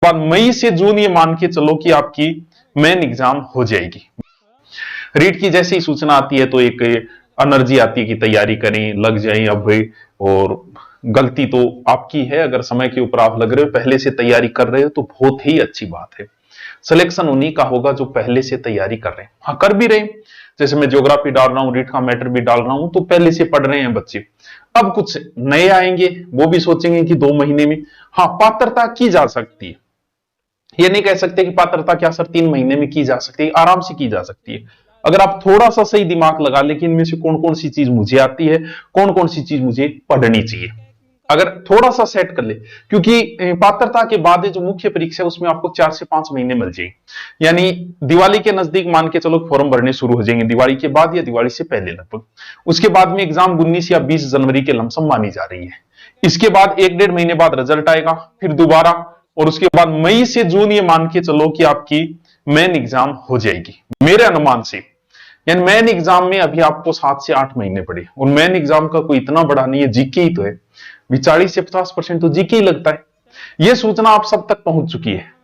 बाद मई से जून ये मान के चलो कि आपकी मेन एग्जाम हो जाएगी। रीट की जैसे ही सूचना आती है तो एक एनर्जी आती है कि तैयारी करें, लग जाएं अब भाई। और गलती तो आपकी है, अगर समय के ऊपर आप लग रहे हो, पहले से तैयारी कर रहे हो तो बहुत ही अच्छी बात है। सिलेक्शन उन्हीं का होगा जो पहले से तैयारी कर रहे हैं। हाँ, कर भी रहे हैं, जैसे मैं ज्योग्राफी डाल रहा हूं, रीट का मैटर भी डाल रहा हूं, तो पहले से पढ़ रहे हैं बच्चे। अब कुछ नए आएंगे, वो भी सोचेंगे कि 2 महीने में। हाँ, पात्रता की जा सकती है, ये नहीं कह सकते कि पात्रता क्या सर 3 महीने में की जा सकती है, आराम से की जा सकती है। अगर आप थोड़ा सा सही दिमाग लगा ले कि इनमें से कौन कौन सी चीज मुझे आती है, कौन कौन सी चीज मुझे पढ़नी चाहिए, अगर थोड़ा सा सेट कर ले। क्योंकि पात्रता के बाद जो मुख्य परीक्षा है उसमें आपको 4 से 5 महीने मिल जाएंगे। यानी दिवाली के नजदीक मान के चलो फॉर्म भरने शुरू हो जाएंगे, दिवाली के बाद या दिवाली से पहले लगभग। उसके बाद में एग्जाम 19 या 20 जनवरी के लमसम मानी जा रही है। इसके बाद 1-1.5 महीने बाद रिजल्ट आएगा, फिर दोबारा, और उसके बाद मई से जून ये मान के चलो कि आपकी मेन एग्जाम हो जाएगी मेरे अनुमान से। यानी मेन एग्जाम में अभी आपको 7 से 8 महीने पड़े, और मेन एग्जाम का कोई इतना बड़ा नहीं है, जीके ही तो है। 40 से 50% तो जीके ही लगता है। यह सूचना आप सब तक पहुंच चुकी है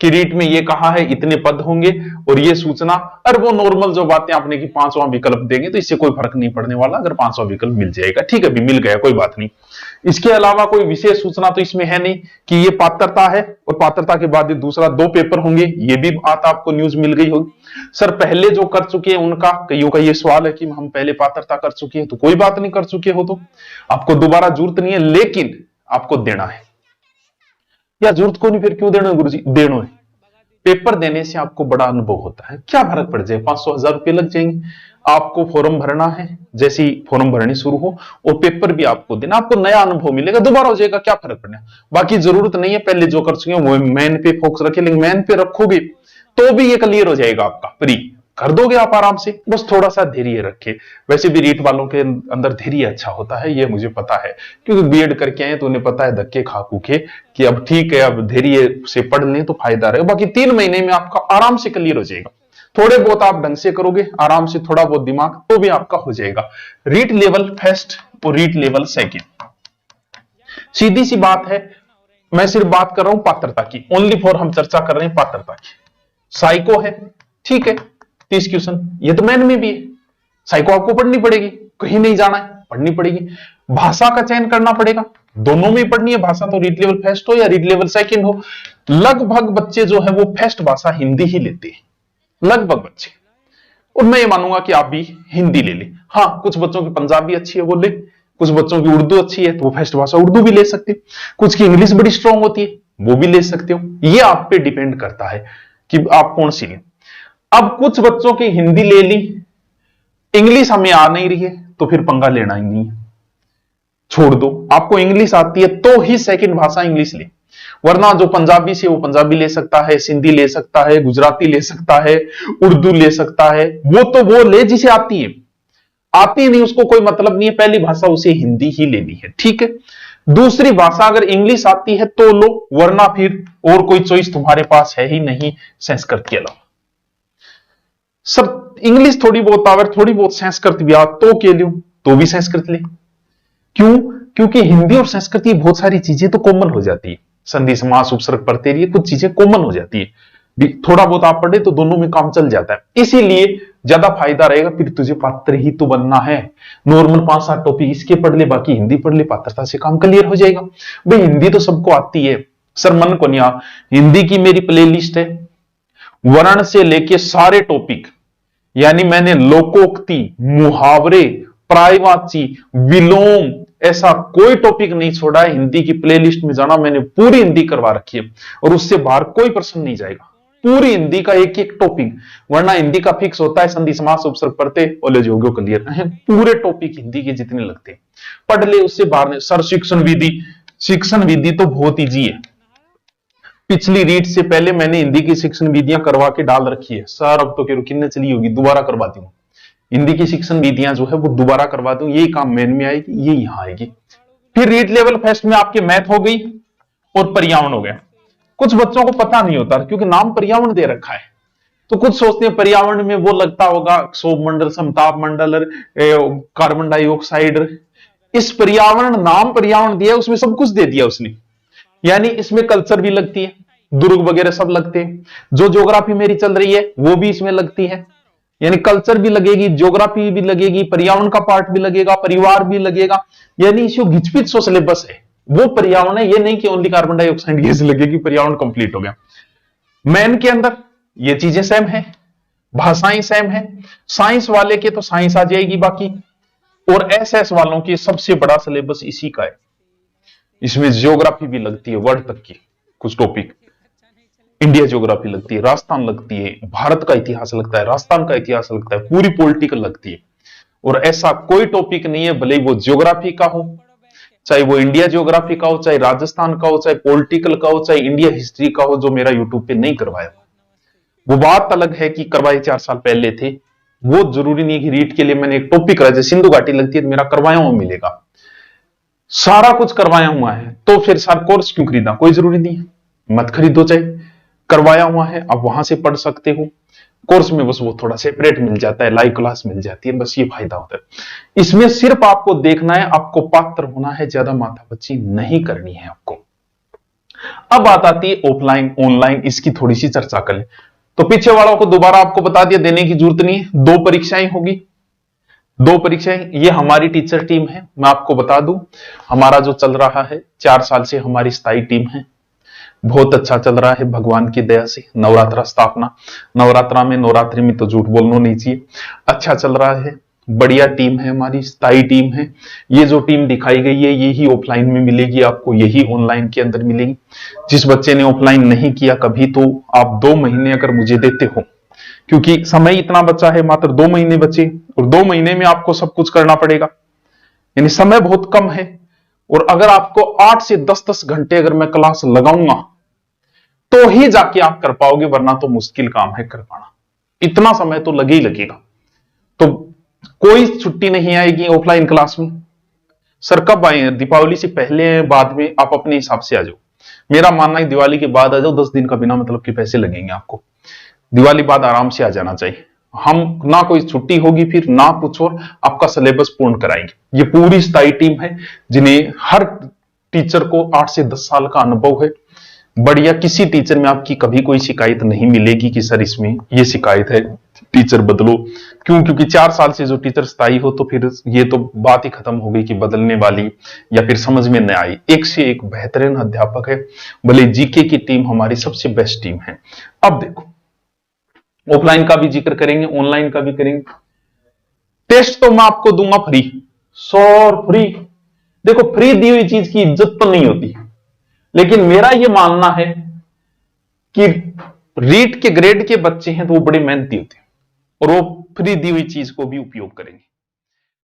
कि रीट में ये कहा है इतने पद होंगे, और ये सूचना, और वो नॉर्मल जो बातें आपने की 5वां विकल्प देंगे तो इससे कोई फर्क नहीं पड़ने वाला, अगर 5वां विकल्प मिल जाएगा ठीक है, अभी मिल गया कोई बात नहीं। इसके अलावा कोई विशेष सूचना तो इसमें है नहीं कि ये पात्रता है, और पात्रता के बाद दूसरा 2 पेपर होंगे, ये भी बात आपको न्यूज मिल गई होगी। सर पहले जो कर चुके हैं उनका, कईयों का ये सवाल है कि हम पहले पात्रता कर चुके हैं, तो कोई बात नहीं, कर चुके हो तो आपको दोबारा जरूरत नहीं है, लेकिन आपको देना है। या जरूरत को नहीं, फिर क्यों देना गुरुजी? देना है। पेपर देने से आपको बड़ा अनुभव होता है, क्या फर्क पड़ जाए, 500-1000 रुपए लग जाएंगे, आपको फॉर्म भरना है, जैसे ही फॉर्म भरने शुरू हो और पेपर भी आपको देना, आपको नया अनुभव मिलेगा, दोबारा हो जाएगा, क्या फर्क पड़ना। बाकी जरूरत नहीं है पहले जो कर चुके हैं वो मैन पे फोकस रखे, लेकिन मैन पे रखोगे तो भी ये क्लियर हो जाएगा, आपका प्री कर दोगे आप आराम से, बस थोड़ा सा धैर्य रखे। वैसे भी रीट वालों के अंदर धैर्य अच्छा होता है, ये मुझे पता है, क्योंकि बीएड करके आए तो उन्हें पता है धक्के खा के कि अब ठीक है, अब धैर्य से पढ़ लें तो फायदा रहेगा। बाकी 3 महीने में आपका आराम से क्लियर हो जाएगा, थोड़े बहुत आप ढंग से करोगे आराम से, थोड़ा बहुत दिमाग, तो भी आपका हो जाएगा। रीट लेवल फर्स्ट और रीट लेवल सेकंड, सीधी सी बात है। मैं सिर्फ बात कर रहा हूं पात्रता की, ओनली फॉर हम चर्चा कर रहे हैं पात्रता की। साइको है, ठीक है, 30 क्वेश्चन, ये तो मैन में भी है। साइको आपको पढ़नी पड़ेगी, कहीं नहीं जाना है, पढ़नी पड़ेगी। भाषा का चयन करना पड़ेगा, दोनों में पढ़नी है भाषा, तो रीट लेवल फर्स्ट हो या रीट लेवल सेकंड हो। लगभग बच्चे जो है वो फर्स्ट भाषा हिंदी ही लेते हैं, लगभग बच्चे, और मैं ये मानूंगा कि आप भी हिंदी ले लें। हाँ, कुछ बच्चों की पंजाबी अच्छी है वो ले, कुछ बच्चों की उर्दू अच्छी है तो वो फर्स्ट भाषा उर्दू भी ले सकते, कुछ की इंग्लिश बड़ी स्ट्रांग होती है वो भी ले सकते हो। ये आप पे डिपेंड करता है कि आप कौन सी लें। अब कुछ बच्चों की हिंदी ले ली, इंग्लिश हमें आ नहीं रही है, तो फिर पंगा लेना ही नहीं है, छोड़ दो। आपको इंग्लिश आती है तो ही सेकंड भाषा इंग्लिश ले, वरना जो पंजाबी से वो पंजाबी ले सकता है, सिंधी ले सकता है, गुजराती ले सकता है, उर्दू ले सकता है, वो तो वो ले जिसे आती है। आती नहीं उसको कोई मतलब नहीं है, पहली भाषा उसे हिंदी ही लेनी है, ठीक है। दूसरी भाषा अगर इंग्लिश आती है तो लो, वरना फिर और कोई चॉइस तुम्हारे पास है ही नहीं संस्कृत के अलावा। सब इंग्लिश थोड़ी बहुत आवर, थोड़ी बहुत संस्कृत भी आ तो के लियो, तो भी संस्कृत ले। क्यों? क्योंकि हिंदी और संस्कृत बहुत सारी चीजें तो कॉमन हो जाती है, संधि समास उपसर्ग पढ़ते रहिए, कुछ चीजें कॉमन हो जाती है, थोड़ा बहुत आप पढ़े तो दोनों में काम चल जाता है, इसीलिए ज्यादा फायदा रहेगा। फिर तुझे पात्र ही तो बनना है, नॉर्मल 5-7 टॉपिक इसके पढ़ ले, बाकी हिंदी पढ़ ले, पात्रता से काम क्लियर हो जाएगा। भाई हिंदी तो सबको आती है सर, मन को नहीं आ, हिंदी की मेरी प्लेलिस्ट है, वर्ण से लेके सारे टॉपिक, यानी मैंने लोकोक्ति, मुहावरे, प्रायवाची, विलोम, ऐसा कोई टॉपिक नहीं छोड़ा है। हिंदी की प्लेलिस्ट में जाना, मैंने पूरी हिंदी करवा रखी है, और उससे बाहर कोई प्रश्न नहीं जाएगा, पूरी हिंदी का एक एक टॉपिक। वरना हिंदी का फिक्स होता है, संधि समास उपसर्ग पढ़ते कॉलेज हो गए क्लियर, पूरे टॉपिक हिंदी के जितने लगते हैं पढ़ ले, उससे बाहर नहीं। सर शिक्षण विधि, शिक्षण विधि तो बहुत ईजी है, पिछली रीट से पहले मैंने हिंदी की शिक्षण विधियां करवा के डाल रखी है सर, अब तो किन्ने चली होगी, दोबारा करवाती हूँ। हिंदी की शिक्षण विधियां जो है वो दोबारा करवा दूं, यही काम मेन में आएगी, ये यहां आएगी। फिर रीट लेवल फर्स्ट में आपके मैथ हो गई और पर्यावरण हो गया। कुछ बच्चों को पता नहीं होता क्योंकि नाम पर्यावरण दे रखा है, तो कुछ सोचते हैं पर्यावरण में वो लगता होगा क्षोभ मंडल, समताप मंडल, कार्बन डाइऑक्साइड। इस पर्यावरण, नाम पर्यावरण दिया उसमें सब कुछ दे दिया उसने, यानी इसमें कल्चर भी लगती है, दुर्ग वगैरह सब लगते हैं। जो ज्योग्राफी मेरी चल रही है वो भी इसमें लगती है, यानी कल्चर भी लगेगी, ज्योग्राफी भी लगेगी, पर्यावरण का पार्ट भी लगेगा, परिवार भी लगेगा, यानी इसको घिचपिच सो सिलेबस है। वो पर्यावरण है, ये नहीं कि ओनली कार्बन डाइऑक्साइड गैस लगेगी, पर्यावरण कंप्लीट हो गया। मैन के अंदर ये चीजें सेम है, भाषाएं सेम है, साइंस वाले के तो साइंस आ जाएगी बाकी, और एसएस वालों की सबसे बड़ा सिलेबस इसी का है। इसमें ज्योग्राफी भी लगती है, वर्ल्ड तक की कुछ टॉपिक, इंडिया ज्योग्राफी लगती है, राजस्थान लगती है, भारत का इतिहास लगता है, राजस्थान का इतिहास लगता है, पूरी पॉलिटिकल लगती है। और ऐसा कोई टॉपिक नहीं है, भले वो ज्योग्राफी का हो, चाहे वो इंडिया ज्योग्राफी का हो, चाहे राजस्थान का हो, चाहे पॉलिटिकल का हो, चाहे इंडिया हिस्ट्री का हो, जो मेरा यूट्यूब पे नहीं करवाया। वो बात अलग है कि करवाए 4 साल पहले थे, वो जरूरी नहीं है कि रीट के लिए मैंने एक टॉपिक रहा, जैसे सिंधु घाटी लगती है तो मेरा करवाया हुआ मिलेगा, सारा कुछ करवाया हुआ है, तो फिर सर कोर्स क्यों खरीदा? कोई जरूरी नहीं है, मत खरीदो, चाहे करवाया हुआ है आप वहां से पढ़ सकते हो। कोर्स में बस वो थोड़ा सेपरेट मिल जाता है, लाइव क्लास मिल जाती है, बस ये फायदा होता है। इसमें सिर्फ आपको देखना है, आपको पात्र होना है, ज्यादा माथापच्ची नहीं करनी है आपको। अब बात आती है ऑफलाइन ऑनलाइन, इसकी थोड़ी सी चर्चा करें। तो पीछे वालों को दोबारा आपको बता दिया, देने की जरूरत नहीं है। 2 परीक्षाएं होगी, 2 परीक्षाएं। ये हमारी टीचर टीम है, मैं आपको बता दूं, हमारा जो चल रहा है 4 साल से हमारी स्थायी टीम है, बहुत अच्छा चल रहा है भगवान की दया से। नवरात्रा स्थापना, नवरात्रा में, नवरात्रि में तो झूठ बोलना नहीं चाहिए, अच्छा चल रहा है, बढ़िया टीम है हमारी, स्थायी टीम है। ये जो टीम दिखाई गई है यही ऑफलाइन में मिलेगी आपको, यही ऑनलाइन के अंदर मिलेगी। जिस बच्चे ने ऑफलाइन नहीं किया कभी, तो आप 2 महीने अगर मुझे देते हो, क्योंकि समय इतना बचा है, मात्र 2 महीने बचे, और 2 महीने में आपको सब कुछ करना पड़ेगा, यानी समय बहुत कम है। और अगर आपको 8 से 10-10 घंटे अगर मैं क्लास लगाऊंगा तो ही जाके आप कर पाओगे, वरना तो मुश्किल काम है कर पाना, इतना समय तो लगे ही लगेगा। तो कोई छुट्टी नहीं आएगी ऑफलाइन क्लास में। सर कब आए? दीपावली से पहले बाद में, आप अपने हिसाब से आ जाओ। मेरा मानना है दिवाली के बाद आ जाओ, 10 दिन का बिना मतलब के पैसे लगेंगे आपको। दिवाली बाद आराम से आ जाना चाहिए, हम ना कोई छुट्टी होगी फिर ना कुछ, और आपका सिलेबस पूर्ण कराएंगे। ये पूरी स्थायी टीम है, जिन्हें हर टीचर को 8 से 10 साल का अनुभव है। बढ़िया, किसी टीचर में आपकी कभी कोई शिकायत नहीं मिलेगी कि सर इसमें ये शिकायत है, टीचर बदलो। क्यों? क्योंकि 4 साल से जो टीचर स्थायी हो, तो फिर ये तो बात ही खत्म हो गई कि बदलने वाली या फिर समझ में न आई। एक से एक बेहतरीन अध्यापक है, भले जीके की टीम हमारी सबसे बेस्ट टीम है। अब देखो, ऑफलाइन का भी जिक्र करेंगे, ऑनलाइन का भी करेंगे। टेस्ट तो मैं आपको दूंगा फ्री, 100 फ्री। देखो, फ्री दी हुई चीज की इज्जत तो नहीं होती, लेकिन मेरा यह मानना है कि रीट के ग्रेड के बच्चे हैं तो वो बड़े मेहनती होते हैं, और वो फ्री दी हुई चीज को भी उपयोग करेंगे।